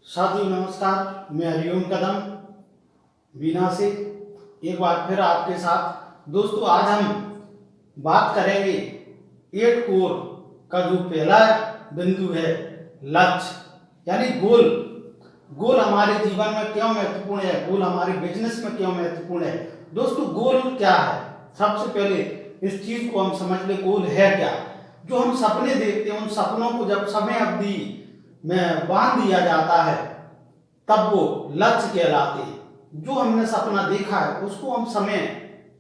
साथियों नमस्कार, मैं हरिओम कदम बीना से एक बार फिर आपके साथ। दोस्तों आज हम बात करेंगे 8 कोर का जो पहला बिंदु है लक्ष्य यानी गोल। गोल हमारे जीवन में क्यों महत्वपूर्ण है, गोल हमारे बिजनेस में क्यों महत्वपूर्ण है। दोस्तों गोल क्या है, सबसे पहले इस चीज को हम समझ ले। गोल है क्या? जो हम सपने देखते हैं उन सपनों को जब समय अवधि में बांध दिया जाता है तब वो लक्ष्य कहलाते हैं। जो हमने सपना देखा है उसको हम समय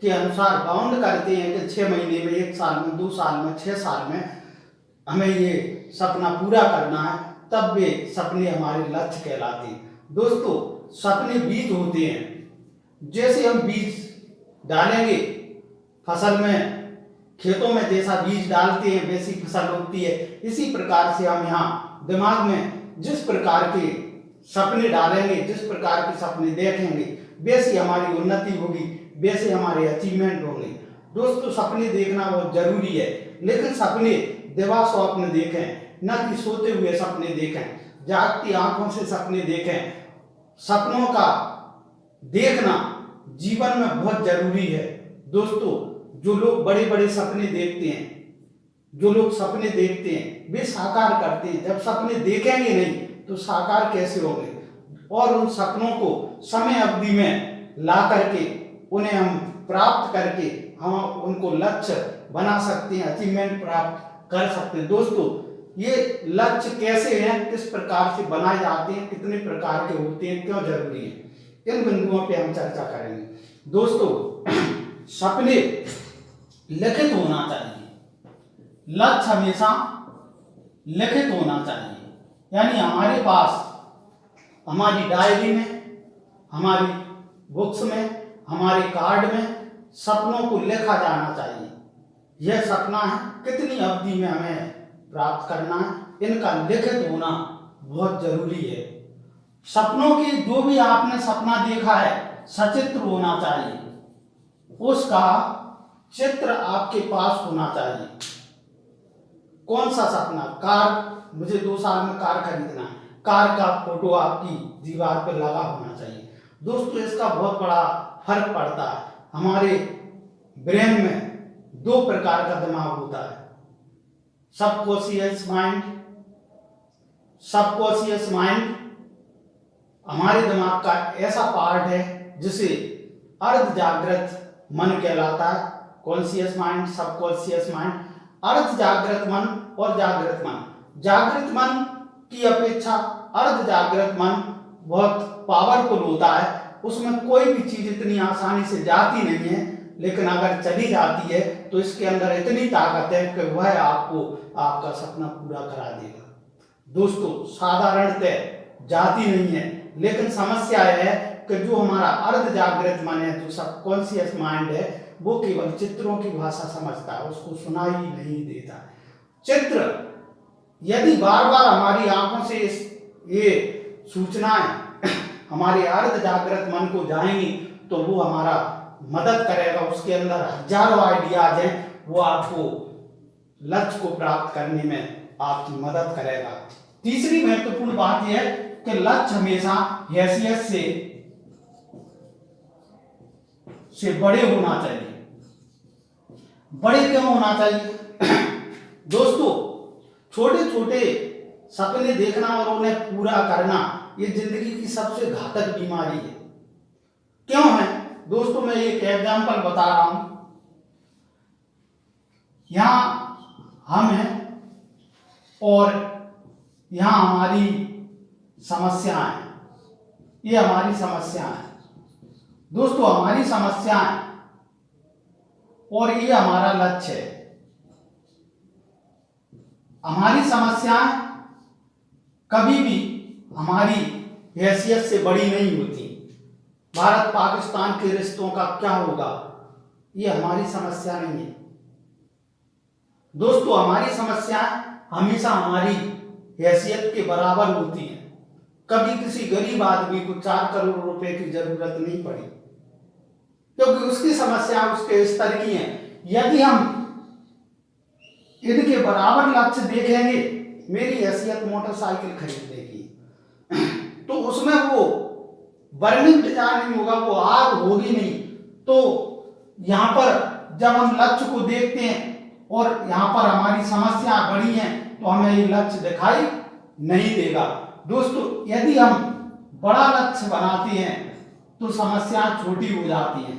के अनुसार बाउंड करते हैं कि 6 महीने में, 1 साल में, 2 साल में, 6 साल में हमें ये सपना पूरा करना है, तब वे सपने हमारे लक्ष्य कहलाते हैं। दोस्तों सपने बीज होते हैं। जैसे हम बीज डालेंगे फसल में, खेतों में जैसा बीज डालते हैं वैसी फसल उगती है। इसी प्रकार से हम यहाँ दिमाग में जिस प्रकार के सपने डालेंगे, जिस प्रकार के सपने देखेंगे, वैसी हमारी उन्नति होगी, वैसे हमारे अचीवमेंट होंगे। दोस्तों सपने देखना बहुत जरूरी है, लेकिन सपने दिवा स्वप्न देखें, न कि सोते हुए सपने देखें। जागती आंखों से सपने देखें। सपनों का देखना जीवन में बहुत जरूरी है। दोस्तों जो लोग बड़े बड़े सपने देखते हैं, जो लोग सपने देखते हैं वे साकार करते हैं। जब सपने देखेंगे नहीं तो साकार कैसे होंगे? और उन सपनों को समय अवधि में ला करके उन्हें हम प्राप्त करके हम उनको लक्ष्य बना सकते हैं, अचीवमेंट प्राप्त कर सकते हैं। दोस्तों ये लक्ष्य कैसे हैं, किस प्रकार से बनाए जाते हैं, कितने प्रकार के होते हैं, क्यों जरूरी है, इन बिंदुओं पे हम चर्चा करेंगे। दोस्तों सपने लिखित होना चाहिए, लक्ष्य हमेशा लिखित होना चाहिए। यानी हमारे पास हमारी डायरी में, हमारी बुक्स में, हमारे कार्ड में सपनों को लिखा जाना चाहिए। यह सपना है, कितनी अवधि में हमें प्राप्त करना है, इनका लिखित होना बहुत जरूरी है। सपनों की जो भी आपने सपना देखा है सचित्र होना चाहिए, उसका चित्र आपके पास होना चाहिए। कौन सा सपना? कार, मुझे 2 साल में कार खरीदना है, कार का फोटो आपकी दीवार पर लगा होना चाहिए। दोस्तों इसका बहुत बड़ा फर्क पड़ता है। हमारे ब्रेन में 2 प्रकार का दिमाग होता है, सबकॉन्शियस माइंड। सबकॉन्शियस माइंड हमारे दिमाग का ऐसा पार्ट है जिसे अर्ध जागृत मन कहलाता है। कॉन्शियस माइंड, सबकॉन्शियस माइंड, अर्ध जागृत मन और जागृत मन। जागृत मन की अपेक्षा अर्ध जागृत मन बहुत पावरफुल होता है। उसमें कोई भी चीज इतनी आसानी से जाती नहीं है, लेकिन अगर चली जाती है तो इसके अंदर इतनी ताकत है कि वह आपको आपका सपना पूरा करा देगा। दोस्तों साधारणतः जाती नहीं है, लेकिन समस्या यह है कि जो हमारा अर्ध जागृत मन है, जो सबकॉन्शियस माइंड है, वो केवल चित्रों की भाषा समझता है, उसको सुनाई नहीं देता। चित्र यदि बार बार हमारी आंखों से ये सूचनाएं हमारे अर्ध जागृत मन को जाएंगी तो वो हमारा मदद करेगा। उसके अंदर हजारों आइडियाज हैं, वो आपको लक्ष्य को प्राप्त करने में आपकी मदद करेगा। तीसरी महत्वपूर्ण बात यह है कि लक्ष्य हमेशा हैसियत से बड़े होना चाहिए। बड़े क्यों होना चाहिए? दोस्तों छोटे छोटे सपने देखना और उन्हें पूरा करना ये जिंदगी की सबसे घातक बीमारी है। क्यों है? दोस्तों मैं एक एग्जांपल बता रहा हूं। यहां हम हैं और यहां हमारी समस्याएं हैं, ये हमारी समस्याएं हैं। दोस्तों हमारी समस्याएं और ये हमारा लक्ष्य है। हमारी समस्याएं कभी भी हमारी हैसियत से बड़ी नहीं होती। भारत पाकिस्तान के रिश्तों का क्या होगा, ये हमारी समस्या नहीं है। दोस्तों हमारी समस्याएं हमेशा हमारी हैसियत के बराबर होती हैं। कभी किसी गरीब आदमी को 4 करोड़ रुपए की जरूरत नहीं पड़ी, क्योंकि उसकी समस्या उसके स्तर की है। यदि हम इनके बराबर लक्ष्य देखेंगे, मेरी हैसियत मोटरसाइकिल खरीदने की, बर्निंग डिजायर नहीं होगा, वो आग होगी नहीं। तो यहाँ पर जब हम लक्ष्य को देखते हैं और यहाँ पर हमारी समस्या बड़ी हैं तो हमें ये लक्ष्य दिखाई नहीं देगा। दोस्तों यदि हम बड़ा लक्ष्य बनाते हैं तो समस्याएं छोटी हो जाती हैं,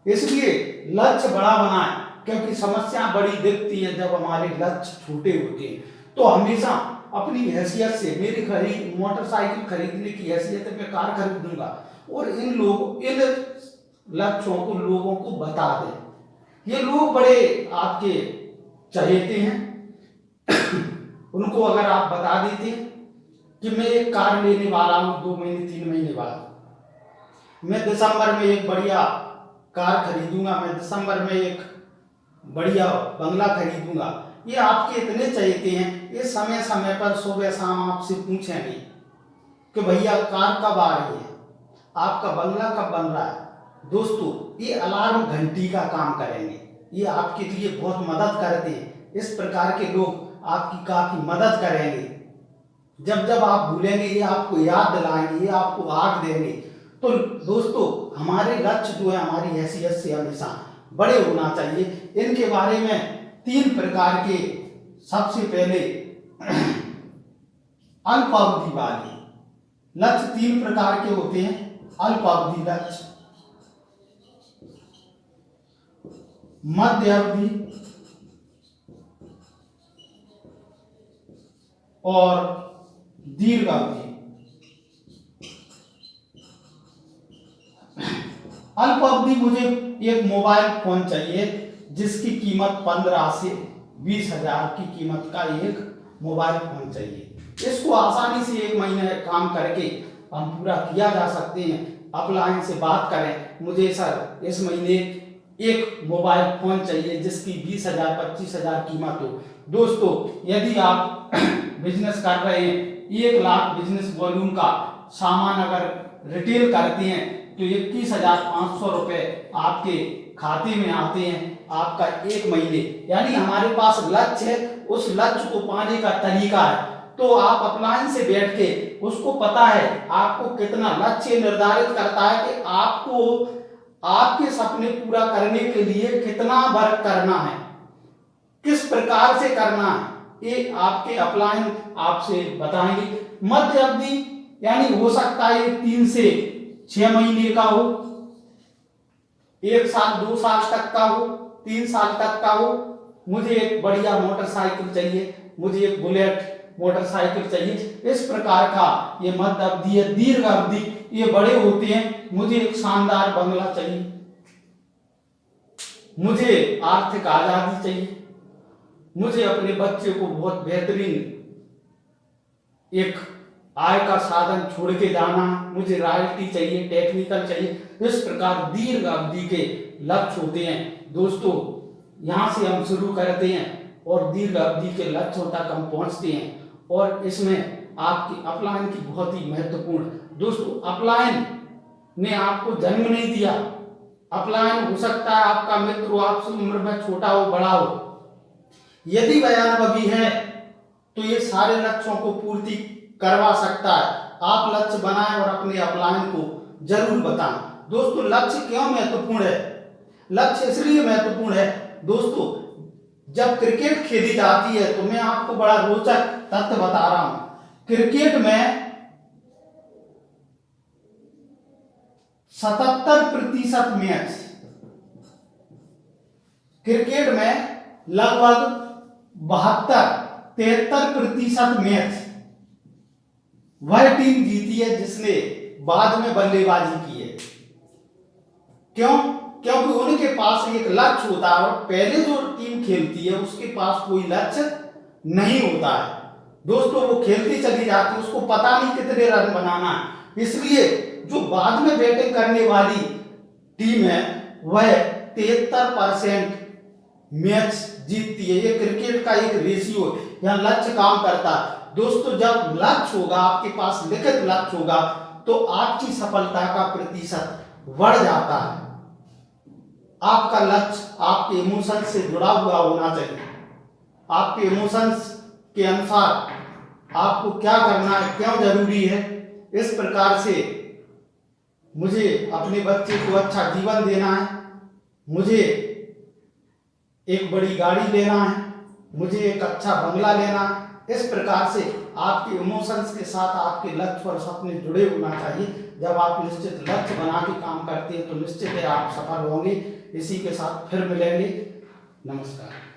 इसलिए लक्ष्य बड़ा बनाएं, क्योंकि समस्या बड़ी दिखती है जब हमारे लक्ष्य छोटे होते हैं। तो हमेशा अपनी हैसियत से, मेरी मोटरसाइकिल खरीदने की हैसियत है, मैं कार खरीदूंगा और इन लक्ष्यों को लोगों को बता दें। ये लोग बड़े आपके चहेते हैं उनको अगर आप बता देते कि मैं एक कार लेने वाला हूं 2 महीने 3 महीने बाद, मैं दिसंबर में एक बढ़िया कार खरीदूंगा, मैं दिसंबर में एक बढ़िया बंगला खरीदूंगा, ये आपके इतने चहेते हैं, ये समय समय पर सुबह शाम आपसे पूछेंगे कि भैया कार कब आ रही है, आपका बंगला कब बन रहा है। दोस्तों ये अलार्म घंटी का काम करेंगे, ये आपके लिए बहुत मदद करते हैं। इस प्रकार के लोग आपकी काफी मदद करेंगे। जब जब आप भूलेंगे ये आपको याद दिलाएंगे, ये आपको आग देंगे। तो दोस्तों हमारे लक्ष्य जो है हमारी हैसियत से हमेशा बड़े होना चाहिए। इनके बारे में 3 प्रकार के, सबसे पहले अल्पावधि वाले लक्ष्य 3 प्रकार के होते हैं। अल्पावधि लक्ष्य, मध्य अवधि और दीर्घ अवधि। अल्प अवधि, मुझे एक मोबाइल फोन चाहिए जिसकी कीमत 15 से 20 हजार की कीमत का एक मोबाइल फोन चाहिए। इसको आसानी से 1 महीने काम करके हम पूरा किया जा सकते हैं। अपलाइन से बात करें, मुझे सर इस महीने एक मोबाइल फोन चाहिए जिसकी 20 हजार 25 हजार कीमत हो। दोस्तों यदि आप बिजनेस कर रहे हैं, 1 लाख बिजनेस वॉल्यूम का सामान अगर रिटेल करते हैं तो 21,500 रुपए आपके खाते में आते हैं आपका 1 महीने। यानी हमारे पास लक्ष्य है, उस लक्ष्य को पाने का तरीका है। तो आप अपलाइन से बैठ के, उसको पता है आपको कितना लक्ष्य निर्धारित करता है कि आपको आपके सपने पूरा करने के लिए कितना वर्क करना है, किस प्रकार से करना है, ये आपके अपलाइन आपसे बताएंगे। मध्य अवधि यानी हो सकता है 3 से 6 महीने का हो, 1 साल 2 साल तक का हो, 3 साल तक का हो। मुझे एक बढ़िया मोटरसाइकिल चाहिए, मुझे एक बुलेट मोटरसाइकिल चाहिए, इस प्रकार का ये मध्य अवधि है। दीर्घ अवधि ये बड़े होते हैं, मुझे एक शानदार बंगला चाहिए, मुझे आर्थिक आजादी चाहिए, मुझे अपने बच्चे को बहुत बेहतरीन एक आय का साधन छोड़ के जाना, मुझे रॉयल्टी चाहिए, टेक्निकल चाहिए। इस प्रकार दीर्घ अवधि के लक्ष्य होते हैं। दोस्तों यहाँ से हम शुरू करते हैं और दीर्घ अवधि के लक्ष्यों तक हम पहुंचते हैं और इसमें आपकी अपलाइन की बहुत ही महत्वपूर्ण। दोस्तों अपलाइन ने आपको जन्म नहीं दिया, अपलाइन हो सकता है आपका मित्र हो, आपसे उम्र में छोटा हो बड़ा हो, यदि वह अनुभवी है तो ये सारे लक्ष्यों को पूर्ति करवा सकता है। आप लक्ष्य बनाएं और अपने अपलाइन को जरूर बताएं। दोस्तों लक्ष्य क्यों महत्वपूर्ण है? लक्ष्य इसलिए महत्वपूर्ण है दोस्तों, जब क्रिकेट खेली जाती है तो मैं आपको बड़ा रोचक तथ्य बता रहा हूं। क्रिकेट में 77% मैच, क्रिकेट में लगभग 73% मैच वह टीम जीती है जिसने बाद में बल्लेबाजी की है। क्यों? क्योंकि उनके पास एक लक्ष्य होता है और पहले जो टीम खेलती है उसके पास कोई लक्ष्य नहीं होता है। दोस्तों वो खेलती चली जाती है, उसको पता नहीं कितने रन बनाना है, इसलिए जो बाद में बैटिंग करने वाली टीम है वह 73% मैच जीतती है। ये क्रिकेट का एक रेशियो है, यहाँ लक्ष्य काम करता है। दोस्तों जब लक्ष्य होगा, आपके पास लिखित लक्ष्य होगा तो आपकी सफलता का प्रतिशत बढ़ जाता है। आपका लक्ष्य आपके इमोशंस से जुड़ा हुआ होना चाहिए। आपके इमोशंस के अनुसार आपको क्या करना है, क्यों जरूरी है, इस प्रकार से मुझे अपने बच्चे को अच्छा जीवन देना है, मुझे एक बड़ी गाड़ी लेना है, मुझे एक अच्छा बंगला लेना है। इस प्रकार से आपके इमोशंस के साथ आपके लक्ष्य और सपने जुड़े होना चाहिए। जब आप निश्चित लक्ष्य बना के काम करते हैं तो निश्चित है आप सफल होंगे। इसी के साथ फिर मिलेंगे। नमस्कार।